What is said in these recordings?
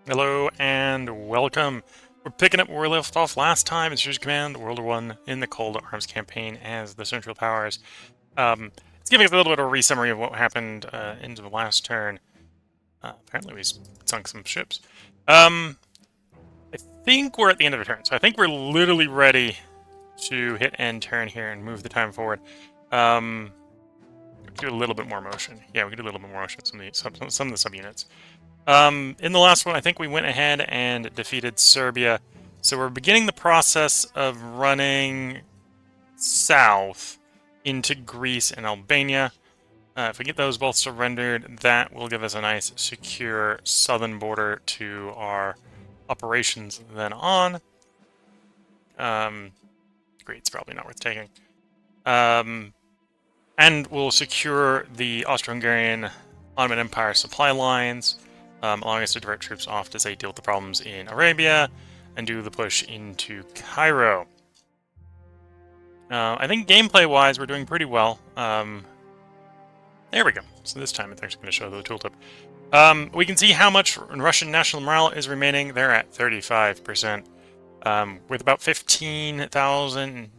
Hello and welcome. We're picking up where we left off last time in Strategic Command World War I in the Cold Arms campaign as the Central Powers. It's giving us a little bit of a re-summary of what happened into the last turn. Apparently we sunk some ships. I think we're at the end of the turn, so I think we're literally ready to hit end turn here and move the time forward. Do a little bit more motion. Yeah, we can do a little bit more motion with some of the subunits. In the last one, I think we went ahead and defeated Serbia. So we're beginning the process of running south into Greece and Albania. If we get those both surrendered, that will give us a nice, secure southern border to our operations then on. Greece's probably not worth taking. And we'll secure the Austro-Hungarian Ottoman Empire supply lines, allowing us to divert troops off to, say, deal with the problems in Arabia and do the push into Cairo. I think gameplay-wise, we're doing pretty well. There we go. So this time it's actually going to show the tooltip. We can see how much Russian national morale is remaining. They're at 35%, with about 15,000,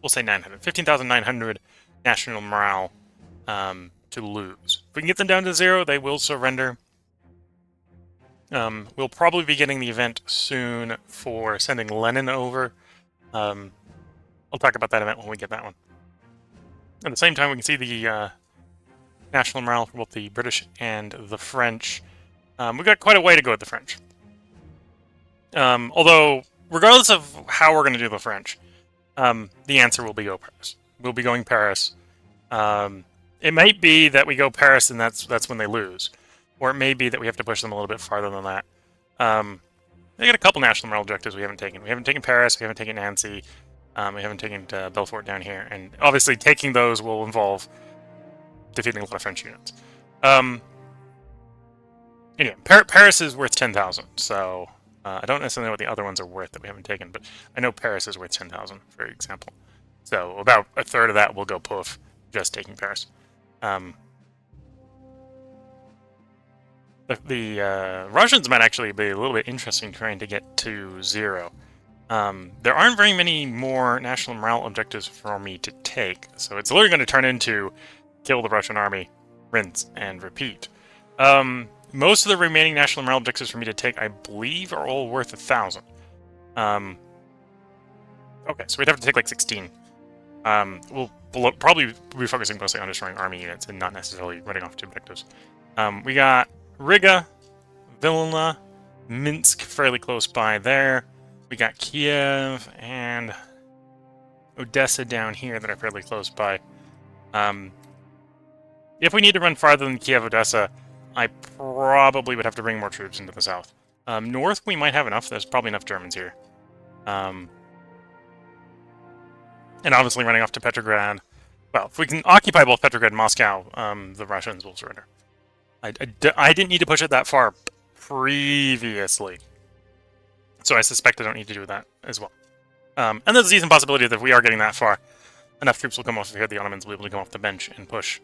we'll say 900, 15,900 national morale to lose. If we can get them down to 0, they will surrender. We'll probably be getting the event soon for sending Lenin over. I'll talk about that event when we get that one. At the same time, we can see the national morale for both the British and the French. We've got quite a way to go with the French. Although, regardless of how we're going to do the French, the answer will be go Paris. We'll be going Paris. It might be that we go Paris and that's when they lose. Or it may be that we have to push them a little bit farther than that. They got a couple national morale objectives we haven't taken. We haven't taken Paris, we haven't taken Nancy, we haven't taken Belfort down here. And obviously taking those will involve defeating a lot of French units. Anyway, Paris is worth 10,000, so I don't necessarily know what the other ones are worth that we haven't taken, but I know Paris is worth 10,000, for example. So about a third of that will go poof, just taking Paris. The Russians might actually be a little bit interesting trying to get to 0. There aren't very many more national morale objectives for me to take, so it's literally going to turn into kill the Russian army, rinse, and repeat. Most of the remaining national morale objectives for me to take, I believe, are all worth 1,000. Okay, so we'd have to take like 16. We'll probably be focusing mostly on destroying army units and not necessarily running off to objectives. We got Riga, Vilna, Minsk fairly close by there. We got Kiev and Odessa down here that are fairly close by. If we need to run farther than Kiev, Odessa, I probably would have to bring more troops into the south. North, we might have enough. There's probably enough Germans here. And obviously running off to Petrograd. Well, if we can occupy both Petrograd and Moscow, the Russians will surrender. I didn't need to push it that far previously. So I suspect I don't need to do that as well. And there's a decent possibility that if we are getting that far, enough troops will come off of here, the Ottomans will be able to come off the bench and push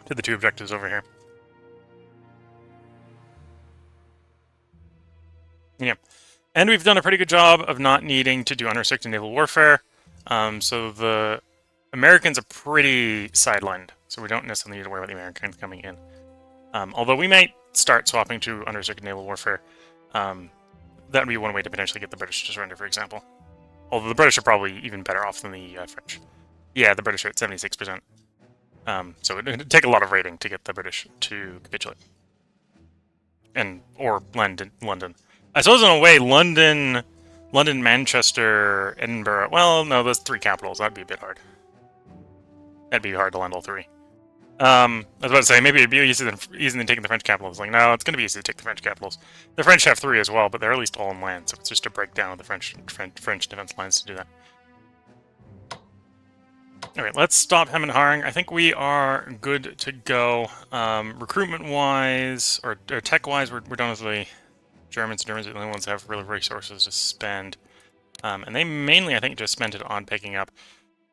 to the 2 objectives over here. Yeah. And we've done a pretty good job of not needing to do unrestricted naval warfare. So the Americans are pretty sidelined, so we don't necessarily need to worry about the Americans coming in. Although we might start swapping to unrestricted naval warfare. That would be one way to potentially get the British to surrender, for example. Although the British are probably even better off than the French. Yeah, the British are at 76%. So it would take a lot of raiding to get the British to capitulate. Or London. I suppose in a way, London, Manchester, Edinburgh. Well, no, those 3 capitals. That'd be a bit hard. That'd be hard to land all 3. I was about to say, maybe it'd be easier than taking the French capitals. Like, no, it's going to be easy to take the French capitals. The French have 3 as well, but they're at least all in land, so it's just a breakdown of the French defense lines to do that. Alright, let's stop hemming and hawing. I think we are good to go. Recruitment-wise, or tech-wise, we're done with the Germans. Germans are the only ones that have really resources to spend. And they mainly, I think, just spent it on picking up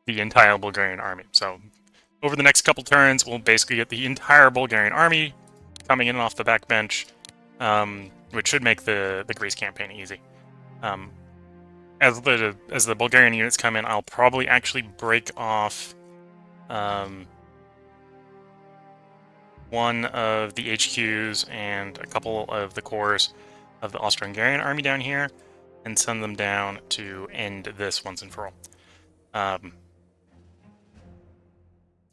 the entire Bulgarian army. So over the next couple turns, we'll basically get the entire Bulgarian army coming in off the backbench which should make the Greece campaign easy. As the Bulgarian units come in, I'll probably actually break off one of the HQs and a couple of the corps of the Austro-Hungarian army down here, and send them down to end this once and for all.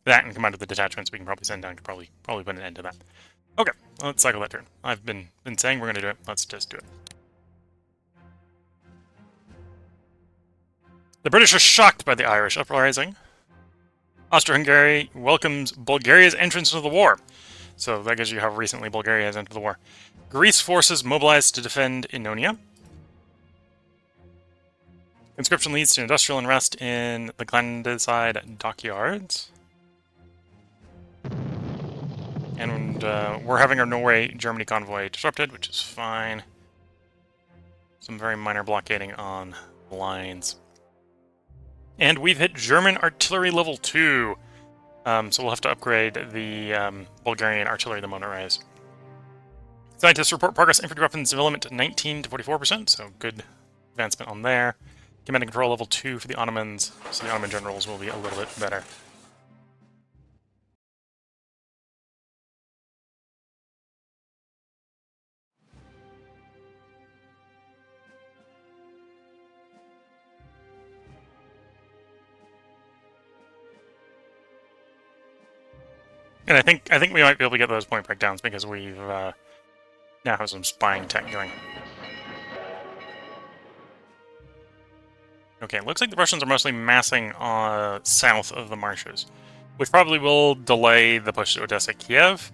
That and come out of the detachments we can probably send down to probably put an end to that. Okay, let's cycle that turn. I've been saying we're going to do it. Let's just do it. The British are shocked by the Irish uprising. Austro-Hungary welcomes Bulgaria's entrance into the war. So that gives you how recently Bulgaria has entered the war. Greece forces mobilized to defend Ionia. Conscription leads to industrial unrest in the clandestine dockyards. And we're having our Norway-Germany convoy disrupted, which is fine. Some very minor blockading on the lines. And we've hit German artillery level 2. So we'll have to upgrade the Bulgarian artillery the moment it arrives. Scientists report progress infantry weapons development 19 to 44%, so good advancement on there. Command and control level 2 for the Ottomans, so the Ottoman generals will be a little bit better. And I think we might be able to get those point breakdowns because we've now have some spying tech going. Okay, it looks like the Russians are mostly massing south of the marshes, which probably will delay the push to Odessa, Kiev,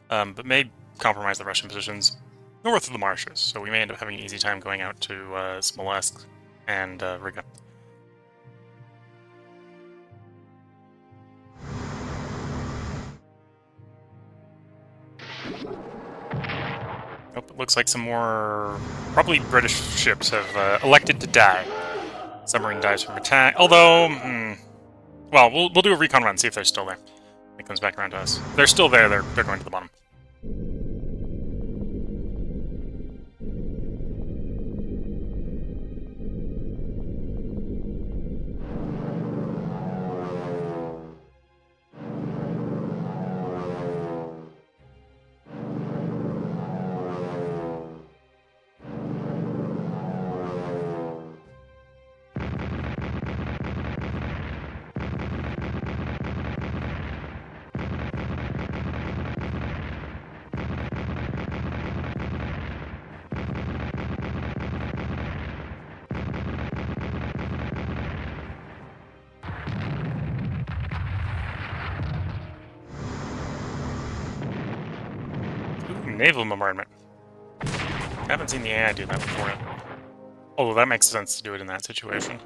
but may compromise the Russian positions north of the marshes. So we may end up having an easy time going out to Smolensk and Riga. Nope, it looks like some more, probably British ships have elected to die. Submarine dives from attack, although, well, we'll do a recon run, see if they're still there. It comes back around to us. They're still there, they're going to the bottom. Naval bombardment. I haven't seen the AI do that before. Although that makes sense to do it in that situation.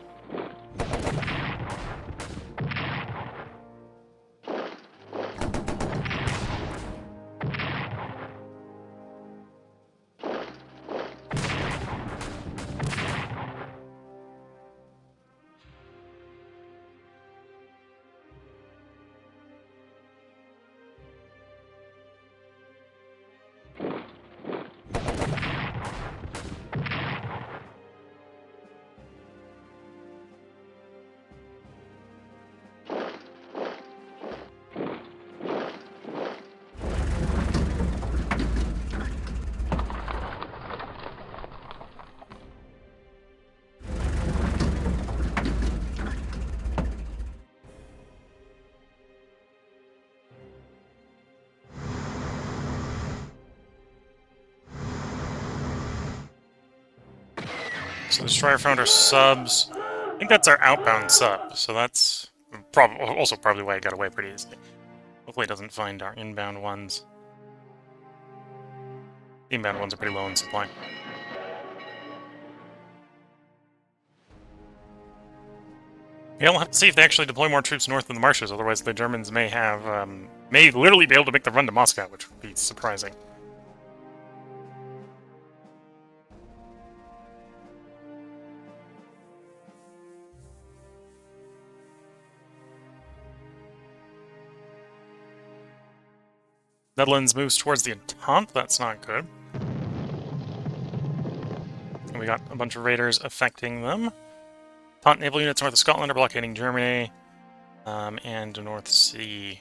So the Destroyer found our subs. I think that's our outbound sub, so that's also probably why it got away pretty easily. Hopefully it doesn't find our inbound ones. The inbound ones are pretty low in supply. Yeah, we'll have to see if they actually deploy more troops north of the marshes, otherwise the Germans may have, may literally be able to make the run to Moscow, which would be surprising. Netherlands moves towards the Entente, that's not good. And we got a bunch of raiders affecting them. Taunt naval units north of Scotland are blockading Germany. And the North Sea.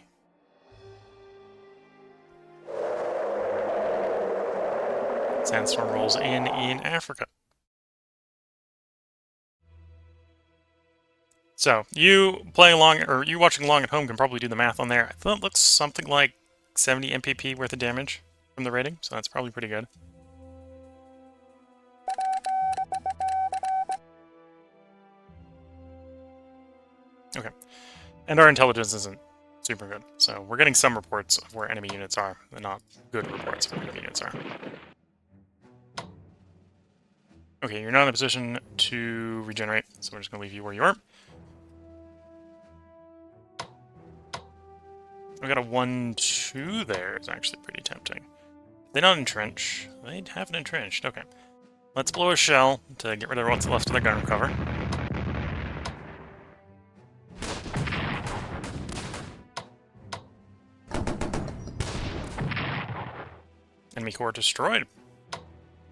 Sandstorm rolls in Africa. So, you playing along, or you watching along at home can probably do the math on there. I thought it looks something like 70 MPP worth of damage from the raiding, so that's probably pretty good. Okay. And our intelligence isn't super good, so we're getting some reports of where enemy units are, but not good reports of where enemy units are. Okay, you're not in a position to regenerate, so we're just going to leave you where you are. We got a 1-2 there. It's actually pretty tempting. They don't entrench. They haven't entrenched. Okay. Let's blow a shell to get rid of what's left of the gun cover. Enemy core destroyed.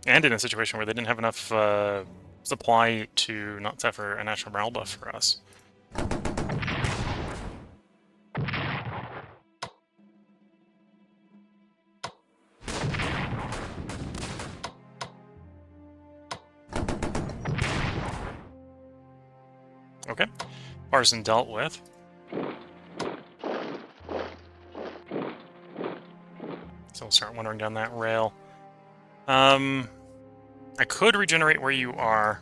And in a situation where they didn't have enough supply to not suffer a national morale buff for us. Okay. Partisan dealt with. So we'll start wandering down that rail. I could regenerate where you are.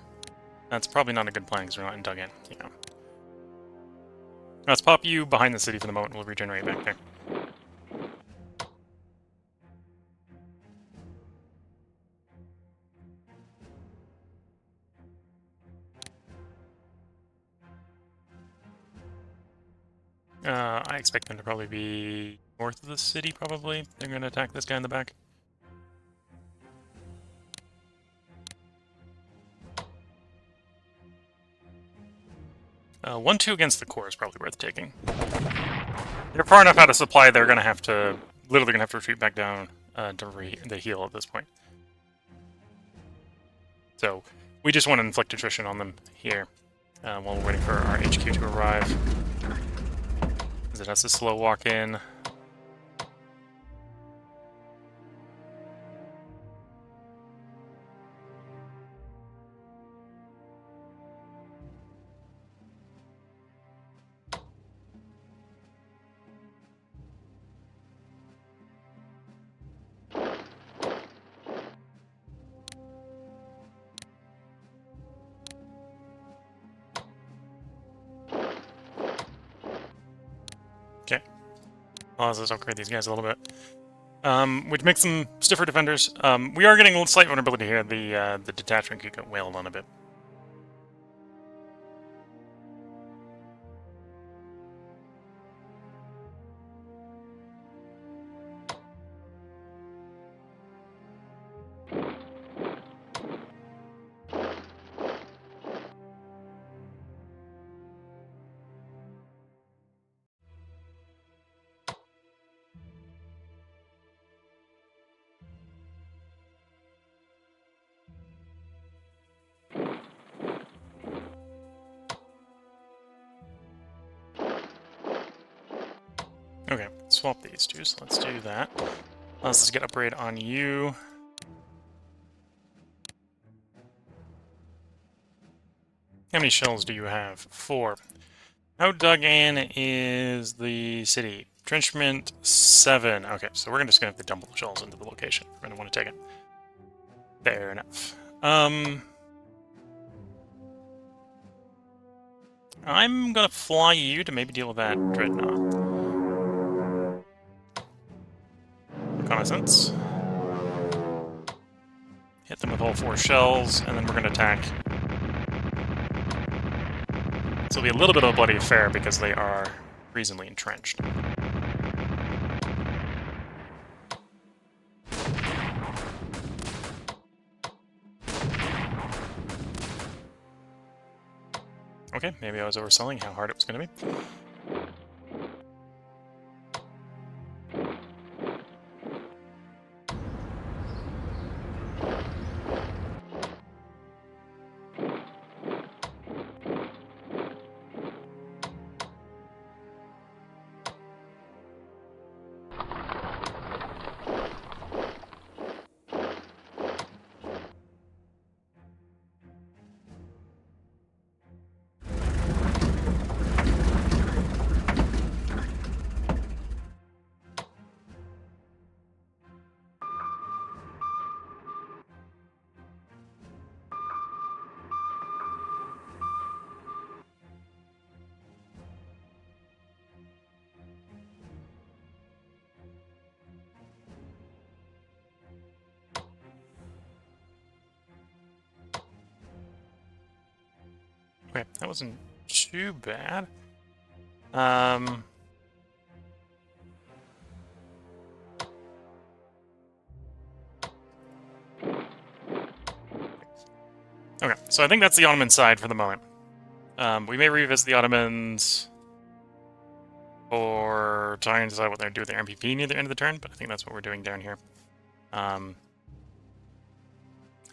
That's probably not a good plan because we're not dug in. Yeah. Let's pop you behind the city for the moment. We'll regenerate back there. I expect them to probably be north of the city, probably. They're going to attack this guy in the back. Uh, 1-2 against the core is probably worth taking. They're far enough out of supply, they're going to have to, literally going to have to retreat back down to heal at this point. So, we just want to inflict attrition on them here while we're waiting for our HQ to arrive. Because it has to slow walk in. Okay. Let's upgrade these guys a little bit. Which makes them stiffer defenders. We are getting a slight vulnerability here. The detachment could get wailed on a bit. Okay, swap these two, so let's do that. Let's just get upgrade on you. How many shells do you have? 4. How dug in is the city? Entrenchment 7. Okay, so we're just going to have to dump the shells into the location. We're going to want to take it. Fair enough. I'm going to fly you to maybe deal with that dreadnought. Reconnaissance. Hit them with all 4 shells, and then we're going to attack. This will be a little bit of a bloody affair because they are reasonably entrenched. Okay, maybe I was overselling how hard it was going to be. Okay, that wasn't too bad. Okay, so I think that's the Ottoman side for the moment. We may revisit the Ottomans or try and decide what they're doing with their MPP near the end of the turn, but I think that's what we're doing down here. I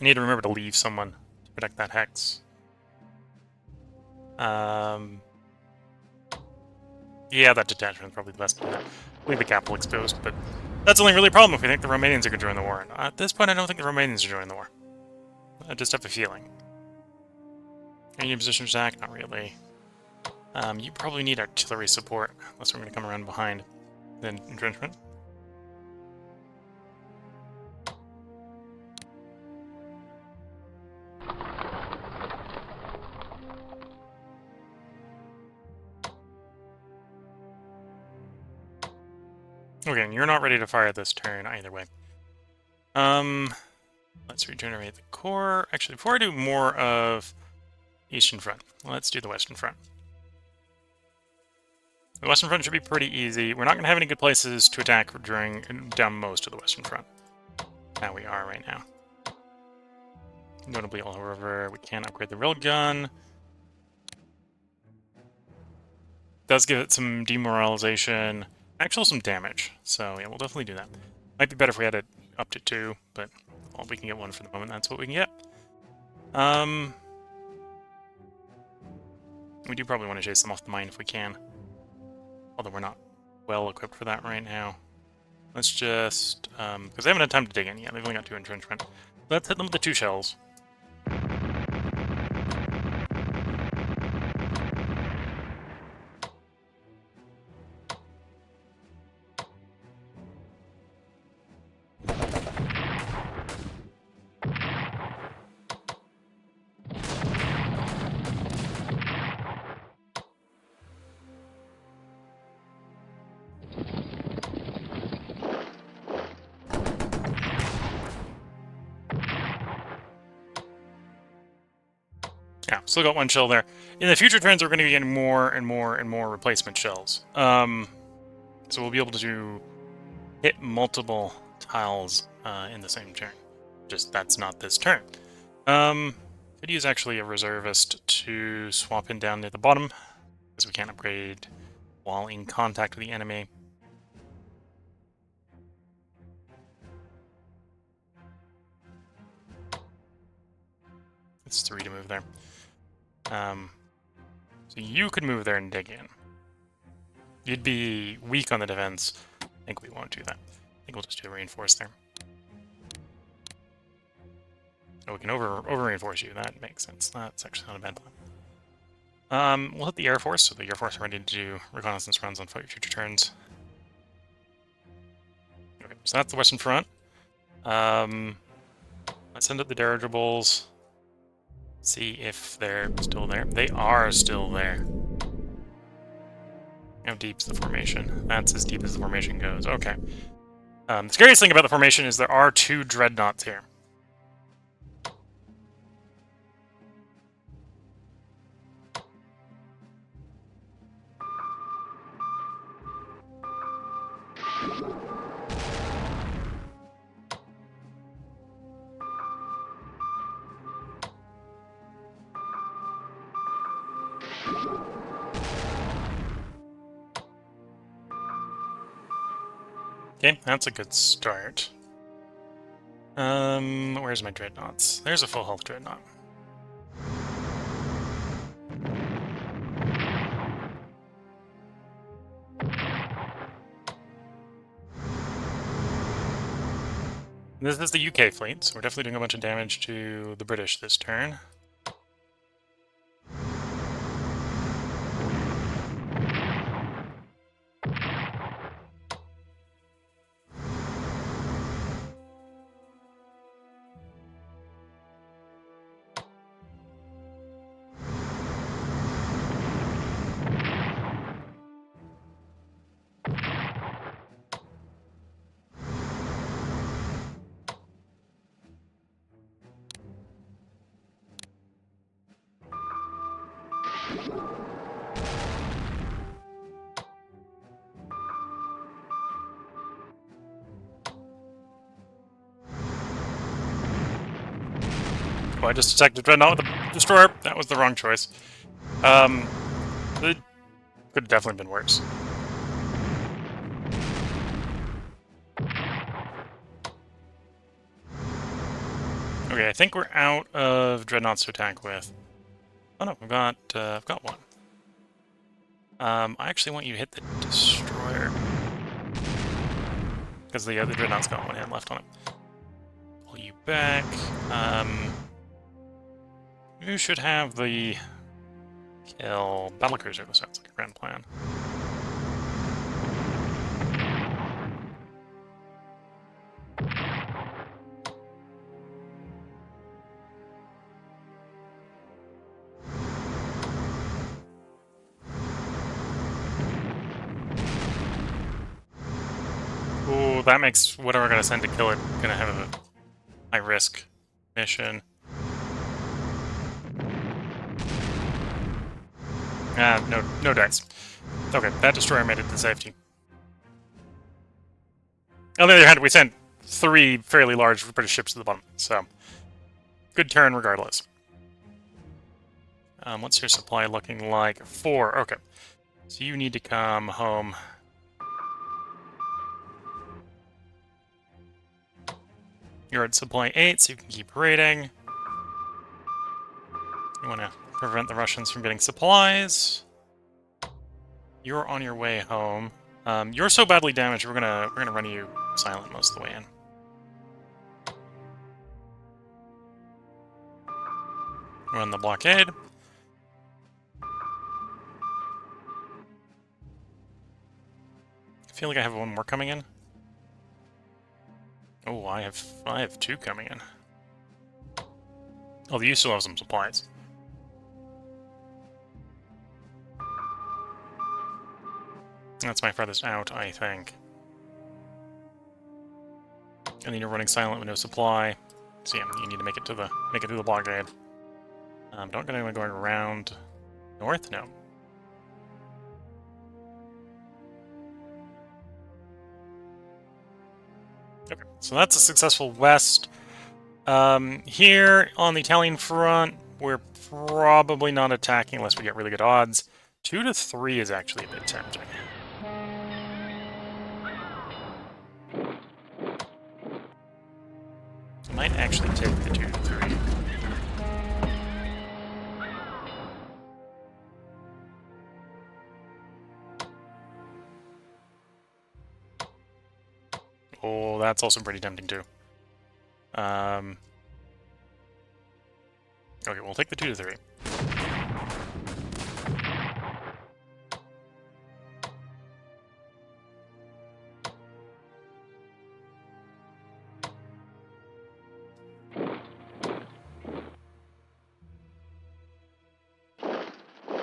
need to remember to leave someone to protect that hex. Yeah, that detachment is probably the best. Leave the capital exposed, but that's only really a problem if we think the Romanians are going to join the war. At this point, I don't think the Romanians are joining the war. I just have a feeling. Any position attack? Not really. You probably need artillery support, unless we're going to come around behind the entrenchment. Okay, and you're not ready to fire this turn either way. Let's regenerate the core. Actually, before I do more of Eastern Front, let's do the Western Front. The Western Front should be pretty easy. We're not going to have any good places to attack down most of the Western Front. Now we are right now. Notably, however, we can upgrade the railgun. Does give it some demoralization, actually some damage. So yeah, we'll definitely do that. Might be better if we had it up to 2, but well, we can get 1 for the moment. That's what we can get. We do probably want to chase them off the mine if we can. Although we're not well equipped for that right now. Let's just, because they haven't had time to dig in yet. They've only got 2 entrenchment. Let's hit them with the 2 shells. Yeah, still got 1 shell there. In the future turns, we're going to be getting more and more and more replacement shells. So we'll be able to hit multiple tiles in the same turn. Just that's not this turn. Could use actually a reservist to swap in down near the bottom, because we can't upgrade while in contact with the enemy. It's 3 to move there. So you could move there and dig in. You'd be weak on the defense. I think we won't do that. I think we'll just do a reinforce there. Oh, we can over-reinforce you. That makes sense. That's actually not a bad plan. We'll hit the Air Force, so the Air Force are ready to do reconnaissance runs on future turns. Okay, so that's the Western Front. Let's send up the dirigibles. See if they're still there. They are still there. How deep's the formation? That's as deep as the formation goes. Okay. The scariest thing about the formation is there are 2 dreadnoughts here. Okay, that's a good start. Where's my dreadnoughts? There's a full health dreadnought. This is the UK fleet, so we're definitely doing a bunch of damage to the British this turn. Oh, I just attacked a dreadnought with a destroyer. That was the wrong choice. It could have definitely been worse. Okay, I think we're out of dreadnoughts to attack with. Oh no, I've got one. I actually want you to hit the destroyer. Because the other dreadnought's got one hand left on it. Pull you back. You should have the kill battlecruiser. That sounds like a grand plan. Ooh, that makes whatever we're gonna send to kill it gonna have a high risk mission. No dice. Okay, that destroyer made it to safety. On the other hand, we sent 3 fairly large British ships to the bottom, so good turn regardless. What's your supply looking like? 4. Okay, so you need to come home. You're at supply 8, so you can keep raiding. You want to prevent the Russians from getting supplies. You're on your way home. You're so badly damaged, we're gonna run you silent most of the way in. Run the blockade. I feel like I have one more coming in. Oh, I have 2 coming in. Oh, you still have some supplies. That's my farthest out, I think. And then you're running silent with no supply. So yeah, you need to make it through the blockade. Don't get anyone going around north? No. Okay, so that's a successful west. Here on the Italian front, we're probably not attacking unless we get really good odds. 2 to 3 is actually a bit tempting. I might actually take the 2 to 3. Oh, that's also pretty tempting too. Okay, we'll take the 2 to 3.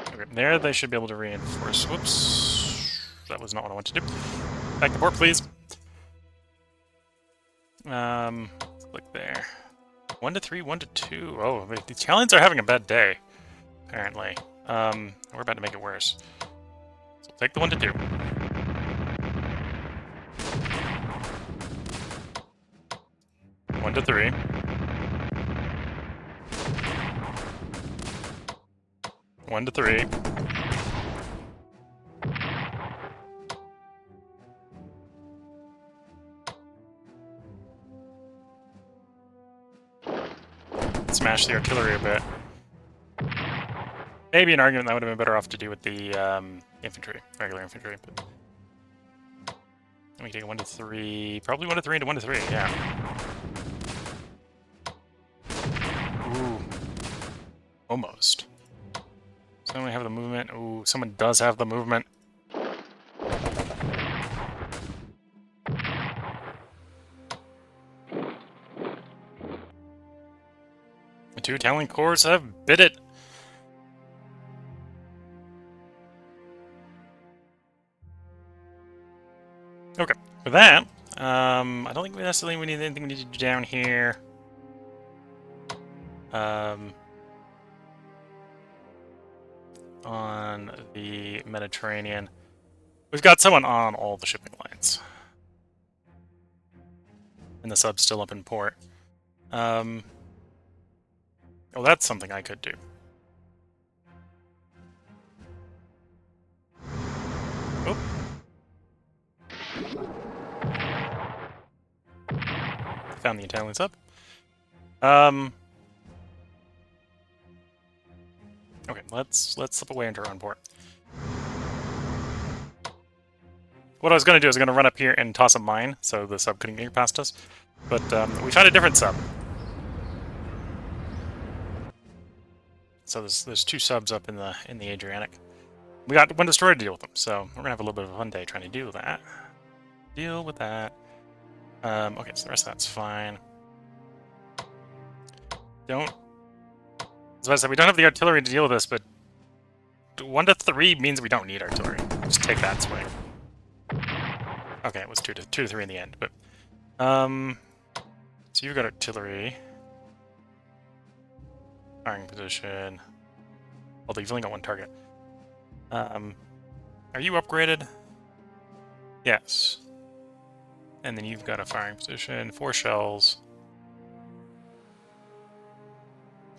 Okay, there they should be able to reinforce. Whoops. That was not what I wanted to do. Back to port, please. Click there. 1 to 3, 1 to 2. Oh, the Italians are having a bad day, apparently. We're about to make it worse. So take the 1 to 2. One to 3. One to 3. Smash the artillery a bit. Maybe an argument that would have been better off to do with the infantry, regular infantry. But we take 1 to 3, probably 1 to 3 into 1 to 3. Yeah. Ooh, almost. Someone have the movement. Ooh, someone does have the movement. The 2 Italian corps have bit it. Okay, for that, I don't think necessarily we need anything we need to do down here. On the Mediterranean. We've got someone on all the shipping lines. And the sub's still up in port. Oh, that's something I could do. Oh. Found the Italian sub. Okay, let's slip away into our own port. What I was going to do is going to run up here and toss a mine, so the sub couldn't get past us. But we found a different sub. So there's 2 subs up in the Adriatic. We got one destroyer to deal with them, so we're gonna have a little bit of a fun day trying to deal with that. Okay, so the rest of that's fine. As I said, we don't have the artillery to deal with this, but 1 to 3 means we don't need artillery. Just take that swing. Okay, it was 2 to 3 in the end, but so you've got artillery. Firing position. Although you've only got 1 target. Are you upgraded? Yes. And then you've got a firing position, 4 shells,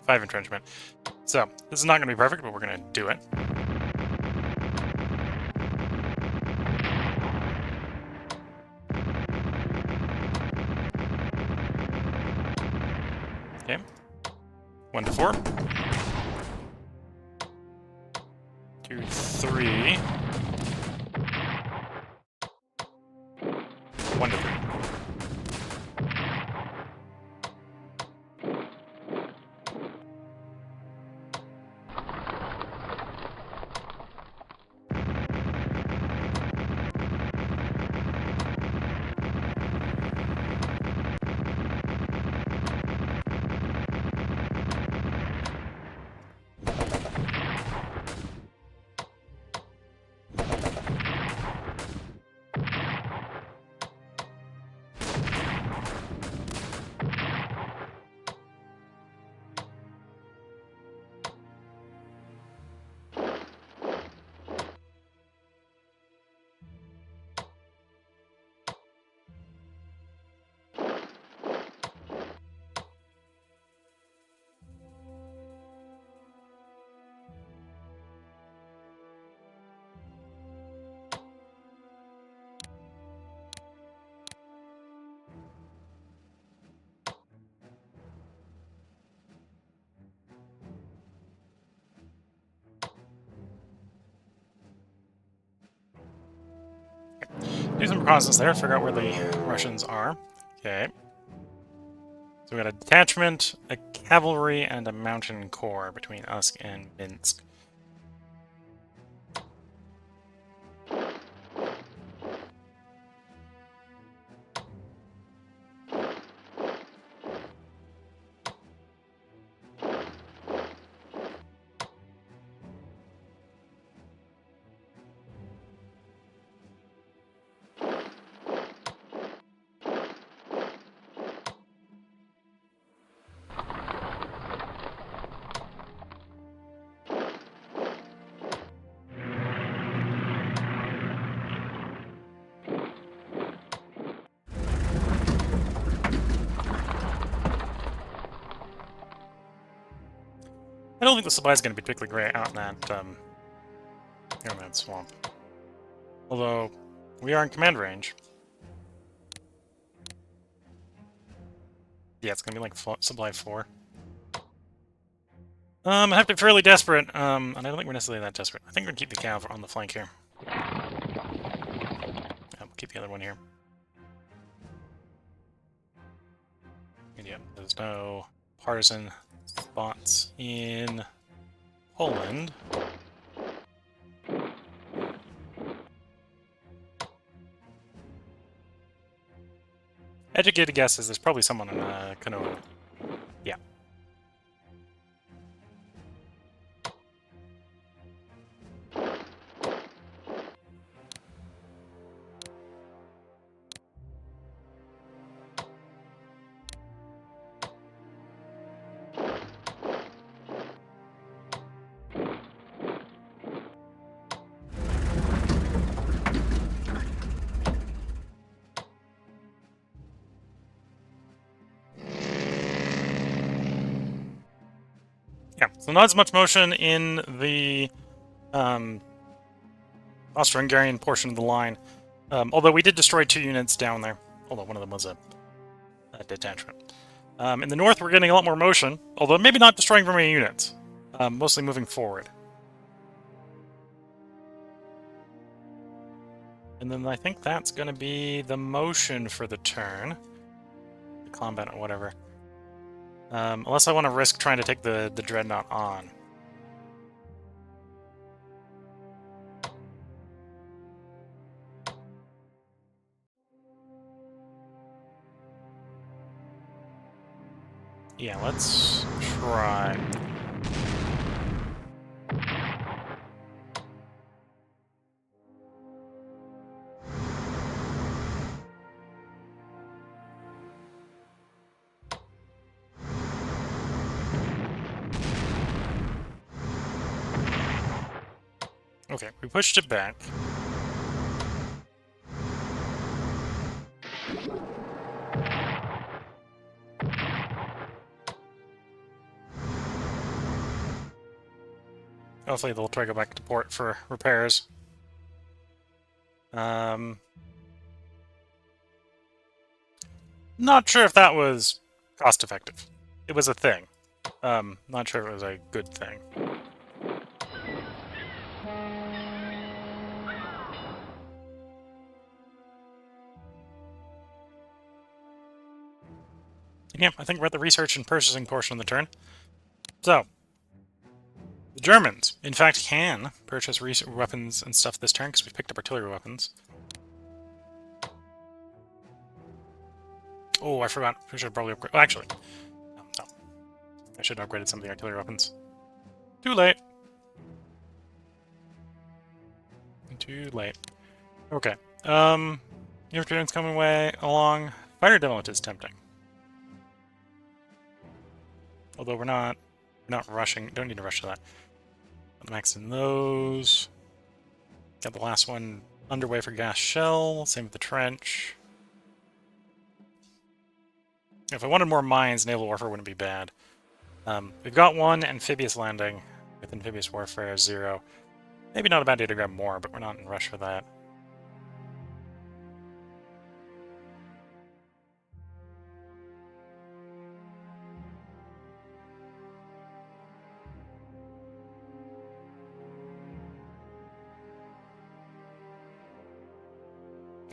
5 entrenchment. So, this is not going to be perfect, but we're going to do it. Okay. 1 to 4. 2, 3. 1 to 3. Do some reconnaissance there, figure out where the Russians are. Okay. So we got a detachment, a cavalry, and a mountain corps between us and Minsk. I don't think the supply is going to be particularly great out in that swamp. Although, we are in command range. Yeah, it's going to be like supply 4. I have to be fairly desperate, and I don't think we're necessarily that desperate. I think we're going to keep the cav on the flank here. We'll keep the other one here. And yeah, there's no partisan spots in Poland. Educated guess is there's probably someone in Canova. Yeah. Yeah, so not as much motion in the Austro-Hungarian portion of the line. Although we did destroy 2 units down there. Although one of them was a detachment. In the north, we're getting a lot more motion, although maybe not destroying very many units. Mostly moving forward. And then I think that's going to be the motion for the turn. The combat or whatever. Unless I want to risk trying to take the Dreadnought on. Yeah, let's try. Okay, we pushed it back. Hopefully they'll try to go back to port for repairs. Not sure if that was cost-effective. It was a thing. Not sure if it was a good thing. Yeah, I think we're at the research and purchasing portion of the turn. So, the Germans, in fact, can purchase weapons and stuff this turn because we've picked up artillery weapons. Oh, I forgot. We should probably upgrade. Oh, actually, no. I should have upgraded some of the artillery weapons. Too late. Too late. Okay. Infantry's coming away along. Fighter demo is tempting. Although we're not rushing. Don't need to rush to that. Max in those. Got the last one underway for gas shell. Same with the trench. If I wanted more mines, naval warfare wouldn't be bad. We've got one amphibious landing with amphibious warfare 0. Maybe not a bad idea to grab more, but we're not in a rush for that.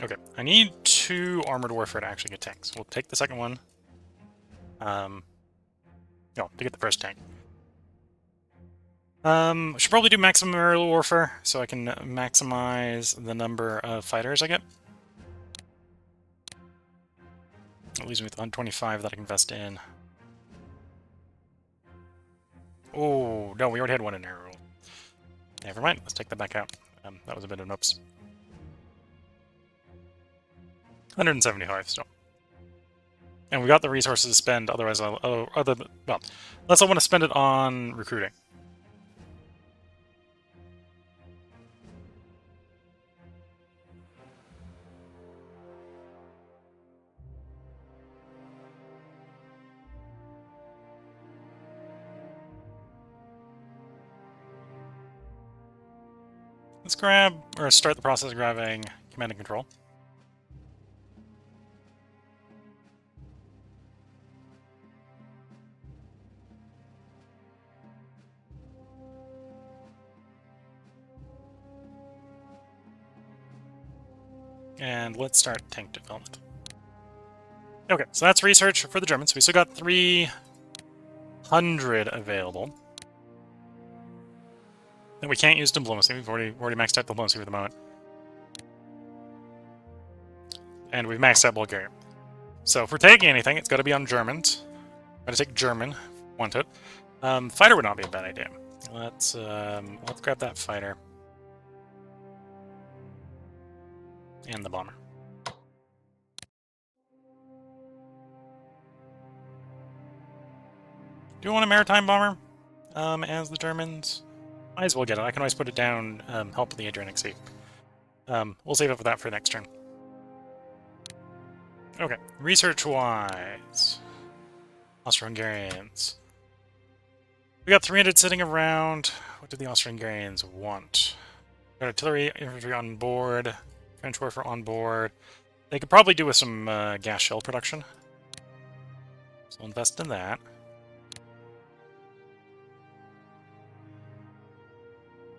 Okay, I need 2 armored warfare to actually get tanks. We'll take the second one. No, to get the first tank. Should probably do maximum aerial warfare, so I can maximize the number of fighters I get. That leaves me with 125 that I can invest in. Oh, no, we already had one in aerial. Never mind, let's take that back out. That was a bit of an oops. 175 still. And we got the resources to spend, otherwise well, unless I want to spend it on recruiting. Let's grab, or start the process of grabbing command and control. And let's start tank development. Okay, so that's research for the Germans. We still got 300 available. And we can't use diplomacy. We've already maxed out diplomacy for the moment. And we've maxed out Bulgaria. So if we're taking anything, it's got to be on Germans. Got to take German, if we want it. Fighter would not be a bad idea. Let's grab that fighter. And the bomber. Do you want a maritime bomber as the Germans? Might as well get it. I can always put it down, help the Adriatic Sea. We'll save up for that for next turn. Okay, research-wise. Austro-Hungarians. We got 300 sitting around. What do the Austro-Hungarians want? Got artillery, infantry on board, French warfare on board. They could probably do with some gas shell production. So we'll invest in that.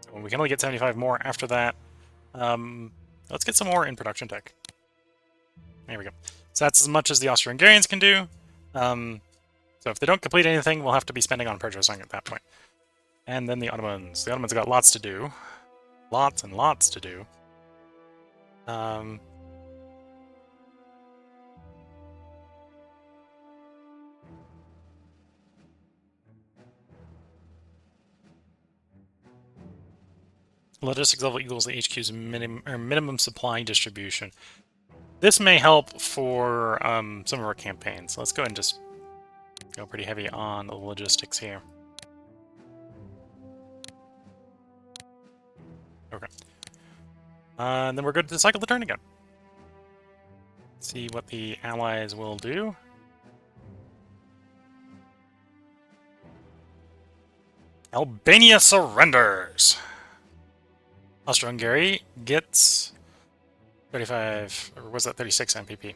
So we can only get 75 more after that. Let's get some more in production tech. There we go. So that's as much as the Austro-Hungarians can do. So if they don't complete anything, we'll have to be spending on purchasing at that point. And then the Ottomans. The Ottomans got lots to do. Lots and lots to do. Logistics level equals the HQ's minimum supply distribution. This may help for some of our campaigns. So let's go ahead and just go pretty heavy on the logistics here. Okay. And then we're good to cycle the turn again. See what the allies will do. Albania surrenders. Austro-Hungary gets 35, or was that 36 MPP?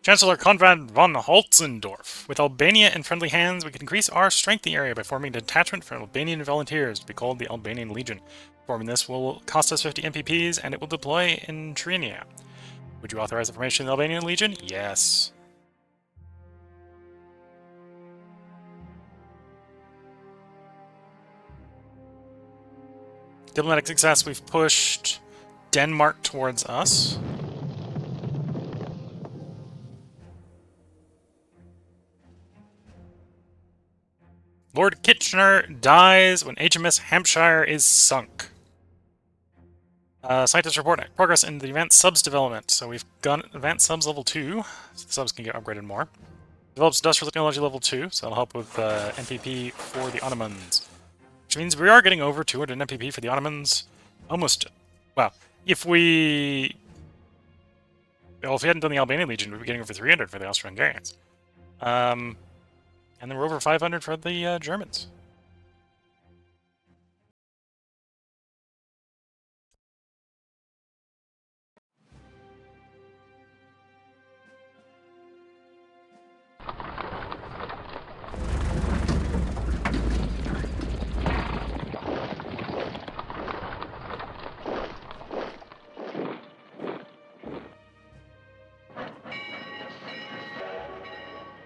Chancellor Konrad von Holzendorf. With Albania in friendly hands, we can increase our strength in the area by forming a detachment from Albanian volunteers to be called the Albanian Legion. Forming this will cost us 50 MPPs, and it will deploy in Trinia. Would you authorize the formation of the Albanian Legion? Yes. Diplomatic success, we've pushed Denmark towards us. Lord Kitchener dies when HMS Hampshire is sunk. Scientists report progress in the advanced subs development. So we've got advanced subs level 2, so the subs can get upgraded more. Develops industrial technology level 2, so that'll help with MPP for the Ottomans. Which means we are getting over 200 MPP for the Ottomans. Almost, well, if we hadn't done the Albanian Legion, we'd be getting over 300 for the Austro-Hungarians. And then we're over 500 for the Germans.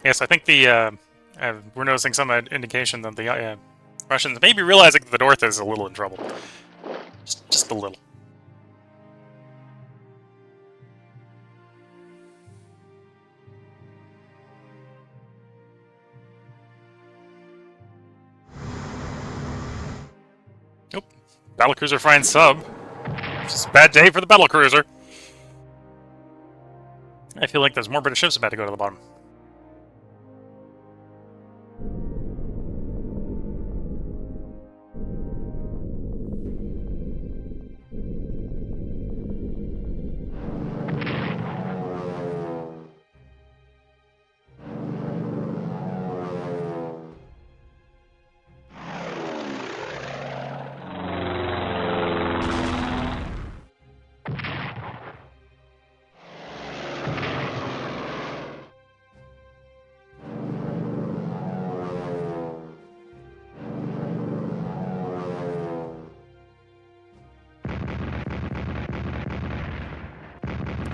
Yes, I think the we're noticing some indication that the Russians may be realizing that the North is a little in trouble. Just a little. Nope. Battlecruiser finds sub. It's just a bad day for the battlecruiser. I feel like there's more British ships about to go to the bottom.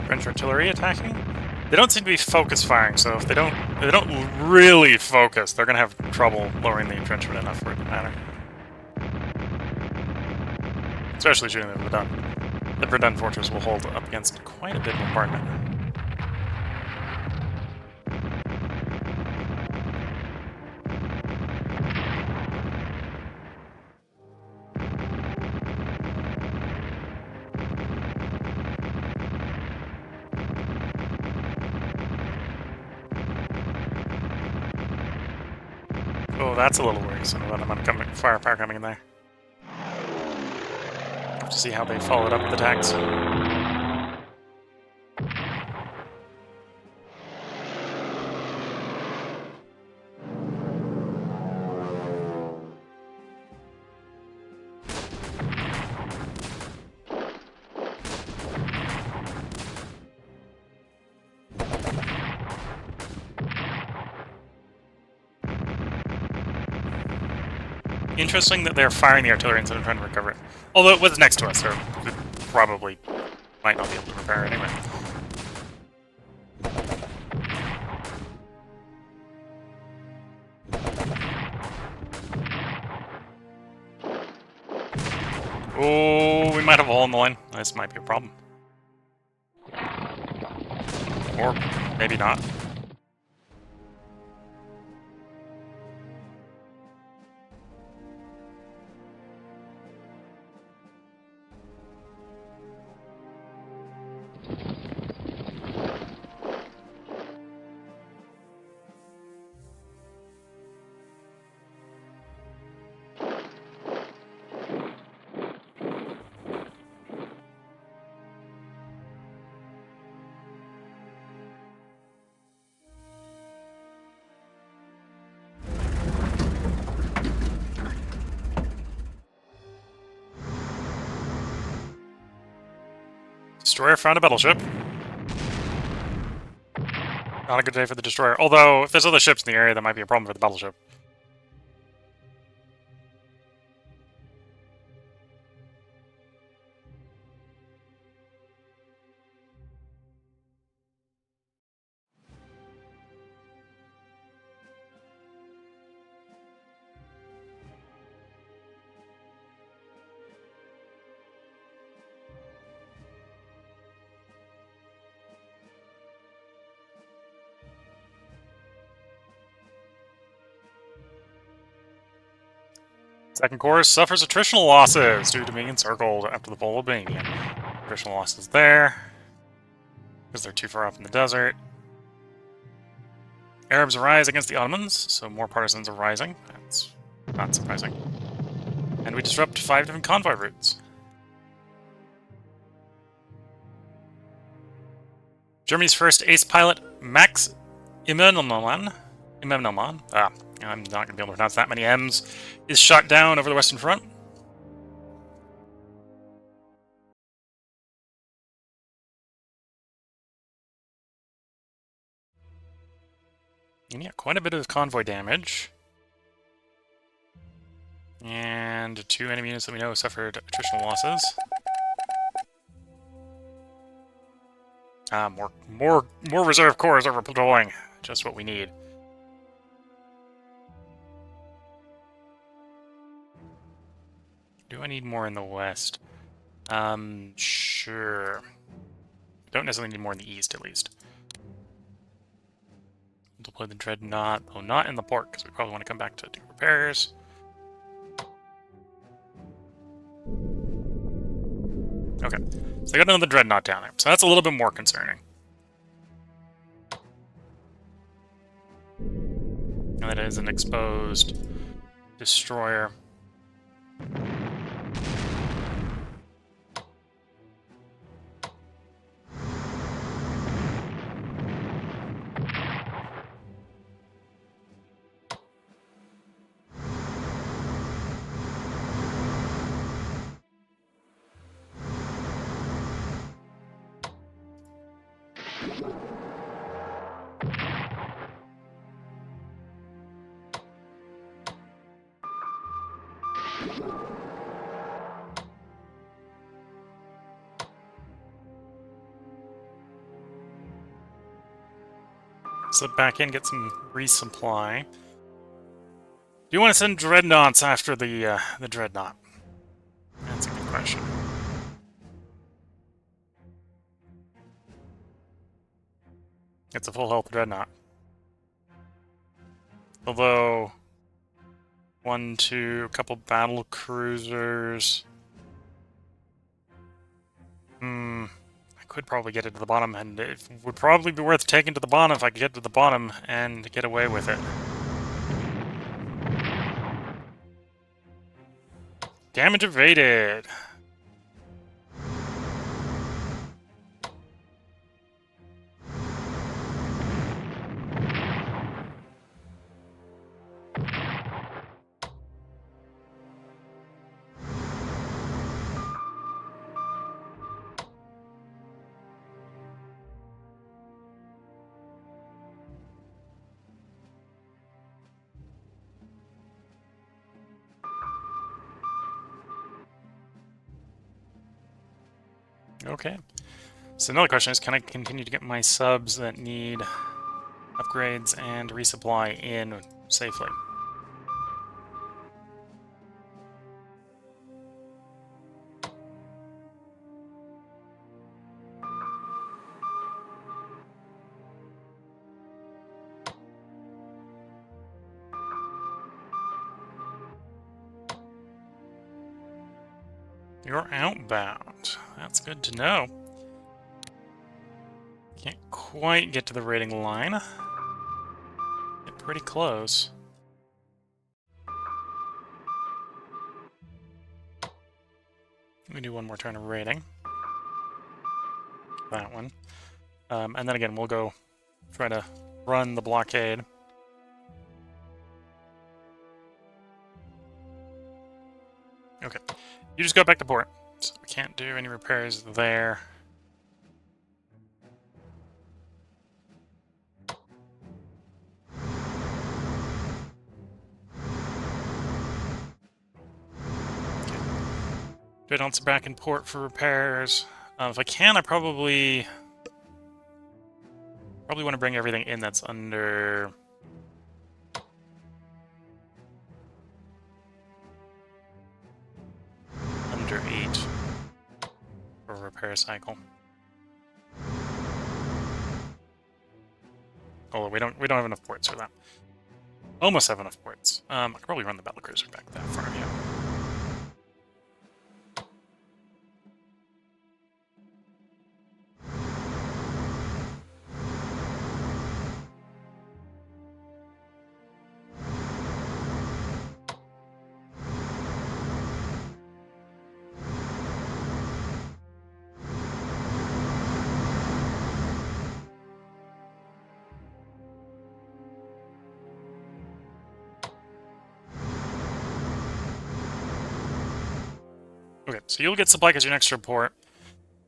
French artillery attacking? They don't seem to be focus firing, so if they don't really focus, they're gonna have trouble lowering the entrenchment enough for it to matter. Especially shooting the Verdun. The Verdun fortress will hold up against quite a bit of bombardment. Oh, that's a little worrisome about amount of firepower coming in there. Have to see how they follow it up with attacks. interesting that they're firing the artillery instead of trying to recover it. Although it was next to us, so it probably might not be able to repair it anyway. Oh, we might have a hole in the line. This might be a problem. Or maybe not. Destroyer found a battleship. Not a good day for the destroyer. Although, if there's other ships in the area, that might be a problem for the battleship. Second Corps suffers attritional losses due to being encircled after the fall of Albania. Attritional losses there, because they're too far up in the desert. Arabs rise against the Ottomans, so more partisans are rising. That's not surprising. And we disrupt 5 different convoy routes. Germany's first ace pilot, Max Immenelmann, I'm not going to be able to pronounce that many M's, is shot down over the Western Front. And yeah, quite a bit of convoy damage. And 2 enemy units that we know suffered attritional losses. More reserve corps over patrolling. Just what we need. Do I need more in the west? Sure. Don't necessarily need more in the east, at least. Deploy the Dreadnought, though not in the port, because we probably want to come back to do repairs. Okay, so I got another Dreadnought down there, so that's a little bit more concerning. And that is an exposed destroyer. Slip back in, get some resupply. Do you want to send Dreadnoughts after the Dreadnought? That's a good question. It's a full health Dreadnought. Although, 1, 2, a couple battle cruisers. I could probably get it to the bottom, and it would probably be worth taking to the bottom if I could get to the bottom and get away with it. Damage evaded. Okay. So another question is, can I continue to get my subs that need upgrades and resupply in safely? You're outbound. That's good to know. Can't quite get to the rating line. Get pretty close. Let me do one more turn of rating. That one. And then again, we'll go try to run the blockade. Okay. You just go back to port. So we can't do any repairs there. Dreadnoughts back in port for repairs. If I can, I probably want to bring everything in that's under under 8 for a repair cycle. Although we don't have enough ports for that. Almost have enough ports. I could probably run the battlecruiser back that far. Yeah. Okay, so you'll get supply as your next report.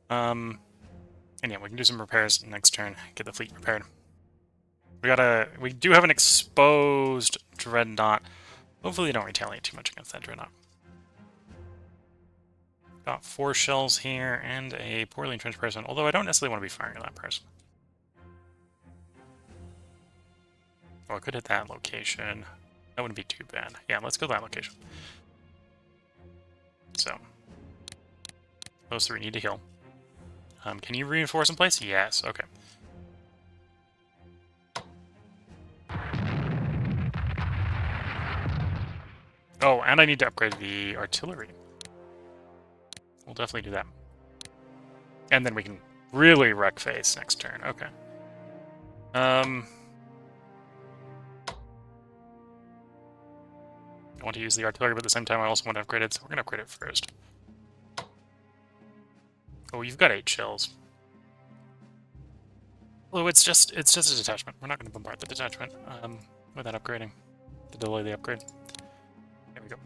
And yeah, we can do some repairs next turn. Get the fleet repaired. We do have an exposed dreadnought. Hopefully they don't retaliate too much against that dreadnought. Got 4 shells here and a poorly entrenched person, although I don't necessarily want to be firing at that person. Oh, I could hit that location. That wouldn't be too bad. Yeah, let's go to that location. So, those 3 need to heal. Can you reinforce in place? Yes, okay. Oh, and I need to upgrade the artillery. We'll definitely do that. And then we can really wreck face next turn. Okay. I want to use the artillery, but at the same time I also want to upgrade it, so we're going to upgrade it first. Oh, you've got 8 shells. Well, it's just a detachment. We're not going to bombard the detachment without upgrading. To delay the upgrade. There we go.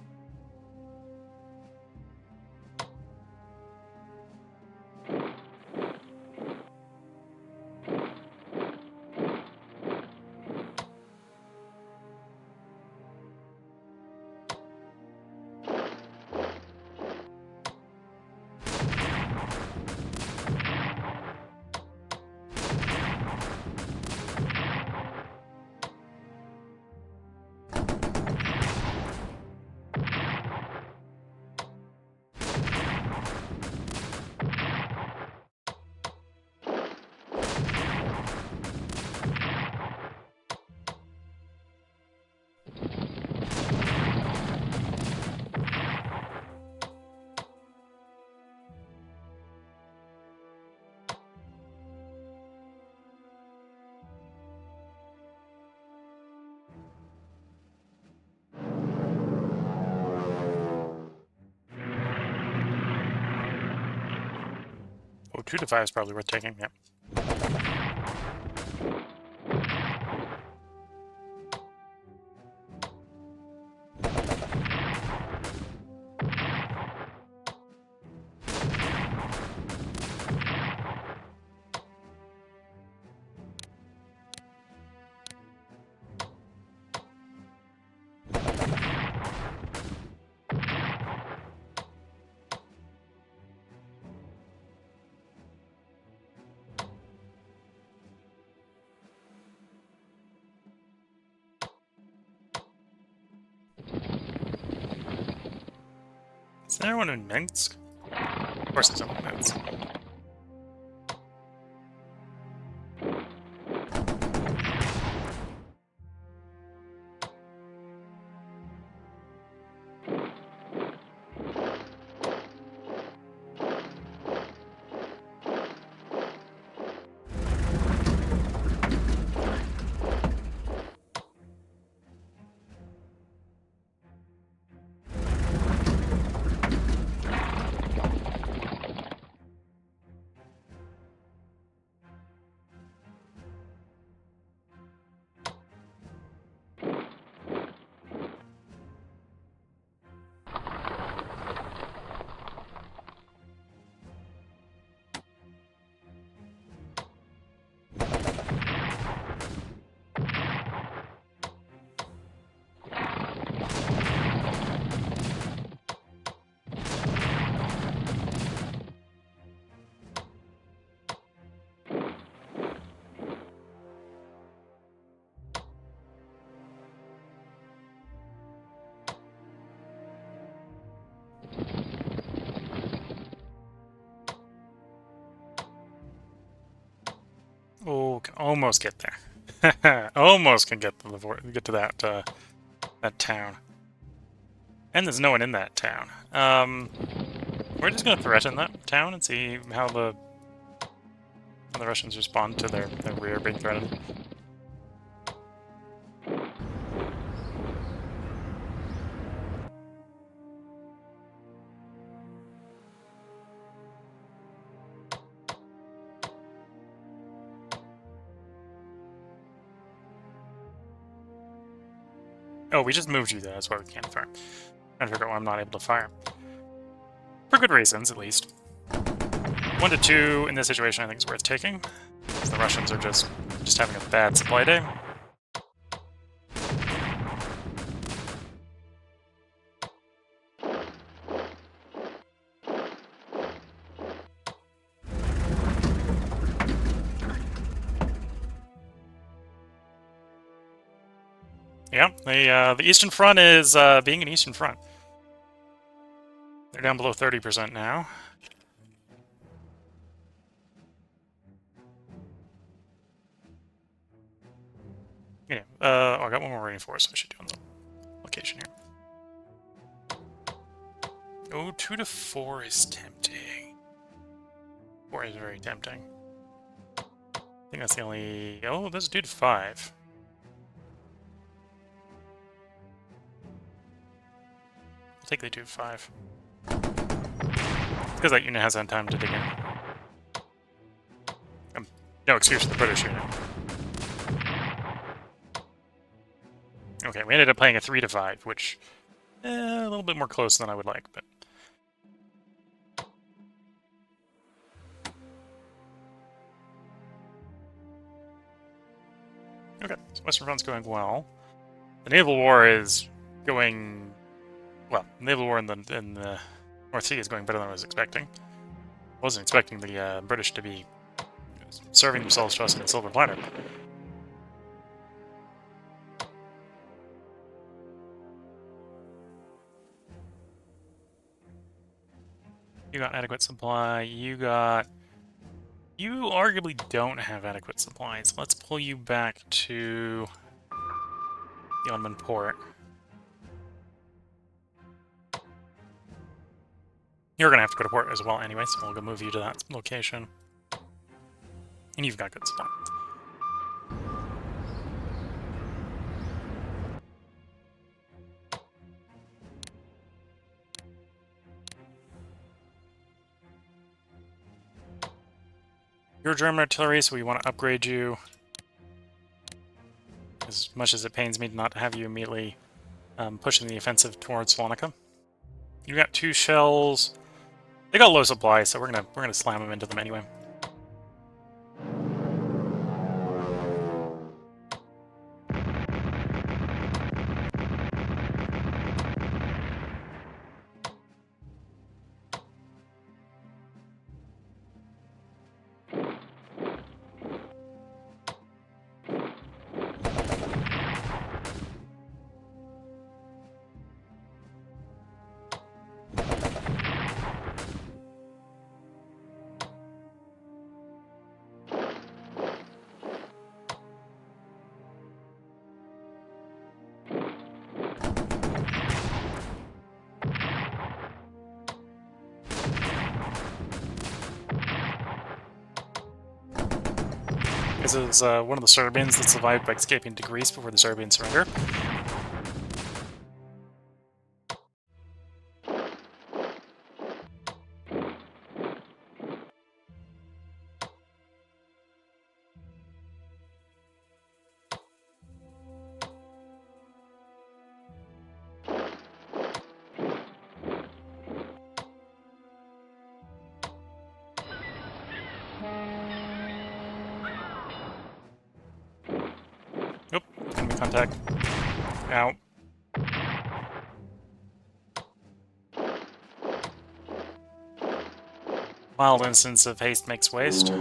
Oh, 2 to 5 is probably worth taking, yep. Is there one in Minsk? Of course there's one in Minsk. Oh, can almost get there. Almost can get to that town. And there's no one in that town. We're just gonna threaten that town and see how the Russians respond to their rear being threatened. Oh, we just moved you there, that's why we can't fire. I'm trying to figure out why I'm not able to fire. For good reasons, at least. 1 to 2 in this situation I think is worth taking. The Russians are just having a bad supply day. Yeah, the Eastern Front is being an Eastern Front. They're down below 30% now. Yeah, oh, I got one more reinforced, so I should do on the location here. Oh, 2 to 4 is tempting. 4 is very tempting. I think that's the only... Oh, there's 2 to 5. I'll take the 2 to 5. Because that unit hasn't had time to dig in. No excuse for the British unit. Okay, we ended up playing a 3 to 5, which a little bit more close than I would like, but okay. So Western Front's going well. The naval war is going well. The naval war in the North Sea is going better than I was expecting. I wasn't expecting the British to be serving themselves to us in a silver platter. You got adequate supply. You arguably don't have adequate supplies. Let's pull you back to the Ottoman port. You're gonna have to go to port as well anyway, so we'll go move you to that location. And you've got good supply. You're German artillery, so we want to upgrade you. As much as it pains me not to have you immediately pushing the offensive towards Salonika. You got 2 shells. They got low supply, so we're gonna slam them into them anyway. This is one of the Serbians that survived by escaping to Greece before the Serbian surrender. Nope, enemy contact. Ow. Mild instance of haste makes waste.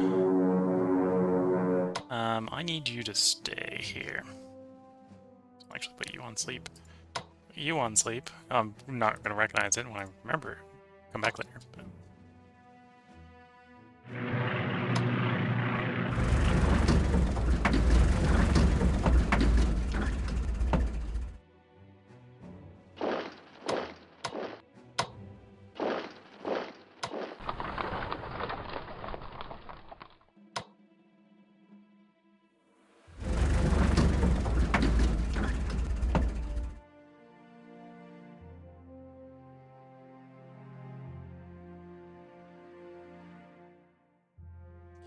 I need you to stay here. I'll actually put you on sleep. You on sleep. I'm not going to recognize it when I remember. Come back later. But...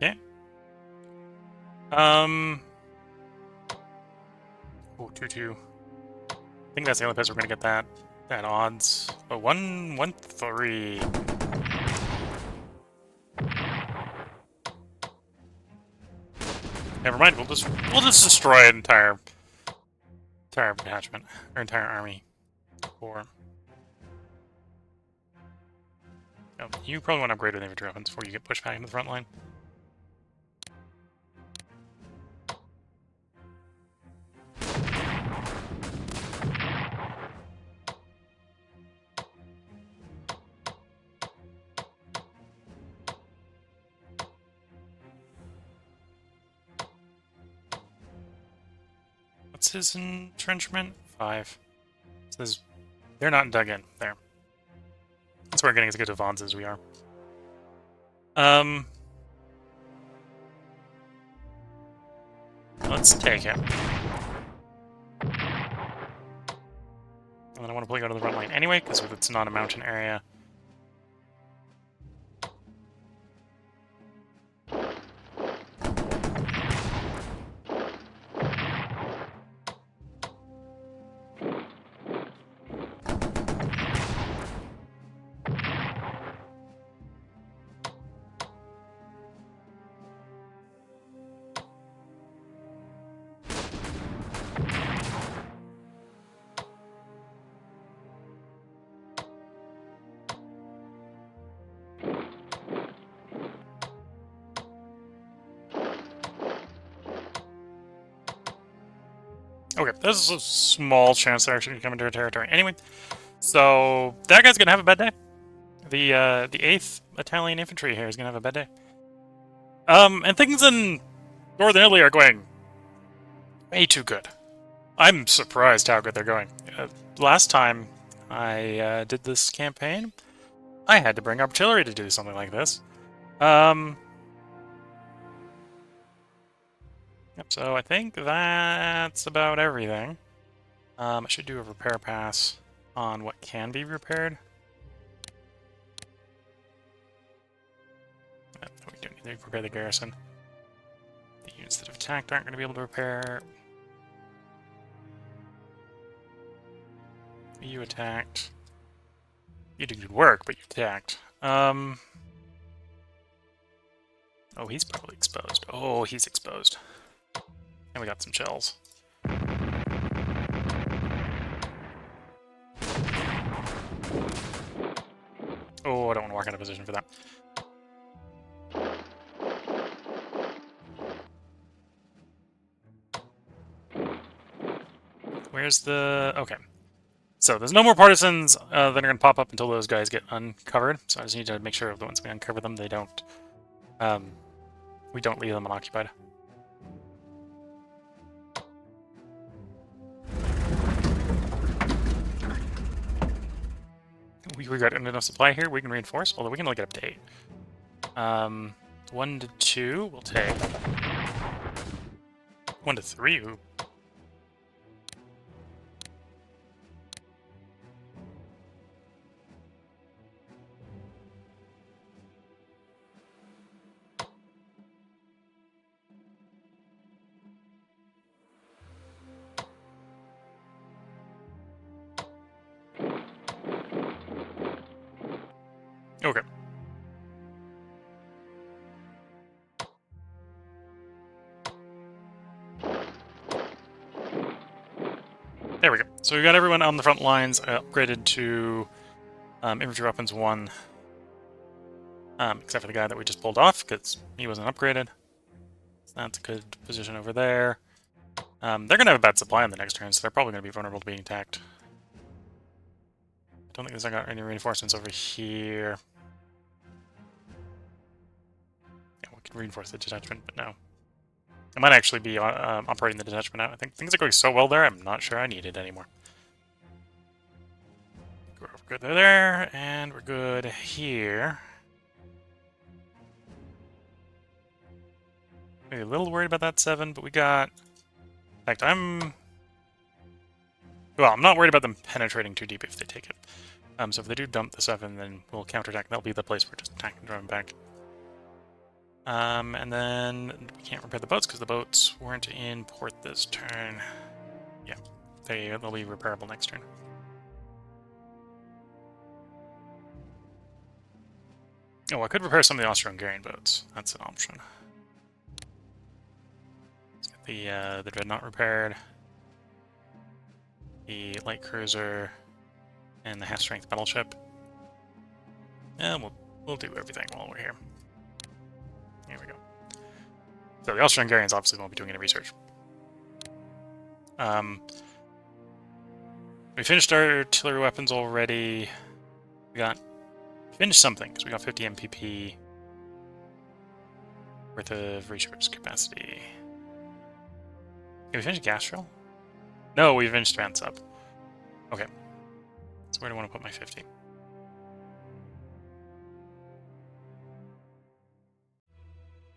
Yeah. Oh, 2-2. I think that's the only place we're gonna get that odds. But 1-1-3. Never mind. We'll just destroy an entire detachment or entire army. Or you probably want to upgrade with infantry weapons before you get pushed back into the front line. What's his entrenchment? 5. Says they're not dug in. There. That's where we're getting as good advances as we are. Let's take it. And then I want to pull you out of the front line anyway, because it's not a mountain area. Okay, there's a small chance they're actually going to come into our territory. Anyway, so that guy's going to have a bad day. The 8th Italian Infantry here is going to have a bad day. And things in Northern Italy are going way too good. I'm surprised how good they're going. Last time I did this campaign, I had to bring artillery to do something like this. Yep, so I think that's about everything. I should do a repair pass on what can be repaired. We don't need to repair the garrison. The units that have attacked aren't going to be able to repair. You attacked. You did good work, but you attacked. Oh, he's probably exposed. Oh, he's exposed. And we got some shells. Oh, I don't want to walk out of position for that. Where's the... Okay. So there's no more partisans that are going to pop up until those guys get uncovered. So I just need to make sure that once we uncover them, they don't... we don't leave them unoccupied. We got enough supply here. We can reinforce, although we can only get up to 8. 1 to 2 we'll take. 1 to 3. Ooh. Okay. There we go. So we got everyone on the front lines upgraded to infantry weapons 1, except for the guy that we just pulled off because he wasn't upgraded. So that's a good position over there. They're going to have a bad supply on the next turn, so they're probably going to be vulnerable to being attacked. I don't think there's any reinforcements over here. Yeah, we can reinforce the detachment, but no. I might actually be operating the detachment out. I think things are going so well there, I'm not sure I need it anymore. We're good there, and we're good here. Maybe a little worried about that 7, but we got... In fact, I'm not worried about them penetrating too deep if they take it. So if they do dump the 7, then we'll counterattack. That'll be the place we're just attacking and drawing back. And then we can't repair the boats because the boats weren't in port this turn. Yeah, they'll be repairable next turn. Oh, I could repair some of the Austro-Hungarian boats. That's an option. Let's get the Dreadnought repaired. The light cruiser and the half-strength battleship. And we'll do everything while we're here. Here we go. So the Austro-Hungarians obviously won't be doing any research. We finished our artillery weapons already. We finished something because we got 50 MPP worth of research capacity. Did we finish gas drill? No, we finished advance up. Okay. So where do I want to put my 50?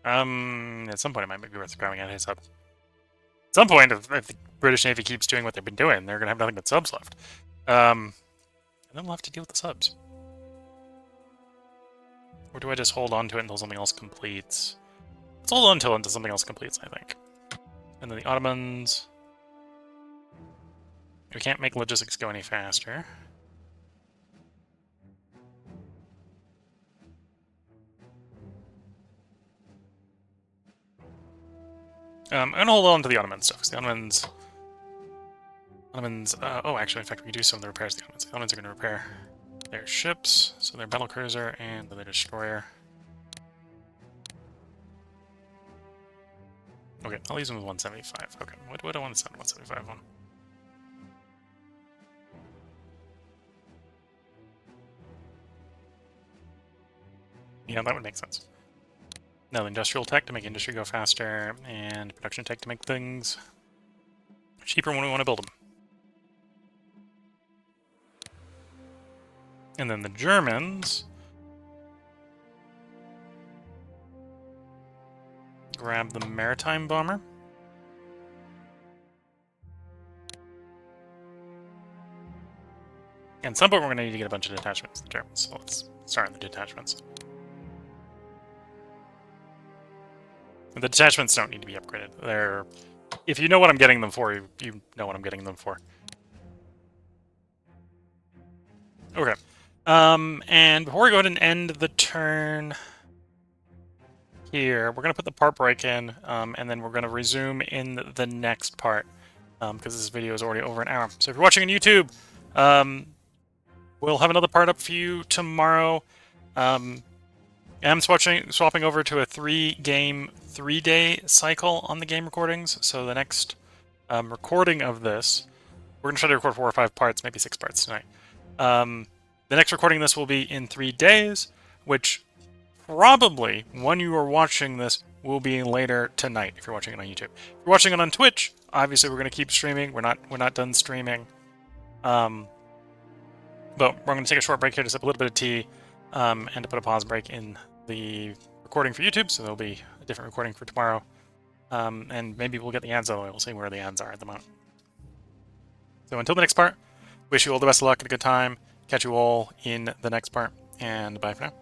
At some point it might be worth grabbing at his sub. At some point, if the British Navy keeps doing what they've been doing, they're going to have nothing but subs left. And then we'll have to deal with the subs. Or do I just hold on to it until something else completes? Let's hold on until something else completes, I think. And then the Ottomans... We can't make logistics go any faster. I'm going to hold on to the Ottoman stuff, because the Ottomans... oh, actually, in fact, we can do some of the repairs to the Ottomans. The Ottomans are going to repair their ships, so their battlecruiser and their destroyer. Okay, I'll use them with 175. Okay, what do I want to send 175 on? Yeah, that would make sense. Now, industrial tech to make industry go faster, and production tech to make things cheaper when we want to build them. And then the Germans grab the maritime bomber. And at some point we're going to need to get a bunch of detachments to the Germans, so let's start on the detachments. The detachments don't need to be upgraded. They're... If you know what I'm getting them for, you know what I'm getting them for. Okay. And before we go ahead and end the turn here, we're going to put the part break in, and then we're going to resume in the next part, because this video is already over an hour. So if you're watching on YouTube, we'll have another part up for you tomorrow. I'm swapping over to a 3-game, 3-day cycle on the game recordings. So the next recording of this, we're going to try to record 4 or 5 parts, maybe 6 parts tonight. The next recording of this will be in 3 days, which probably, when you are watching this, will be later tonight if you're watching it on YouTube. If you're watching it on Twitch, obviously we're going to keep streaming. We're not done streaming. But we're going to take a short break here to sip a little bit of tea, and to put a pause break in the recording for YouTube, so there'll be a different recording for tomorrow. and maybe we'll get the ads out of the way. We'll see where the ads are at the moment. So until the next part, wish you all the best of luck and a good time. Catch you all in the next part, and bye for now.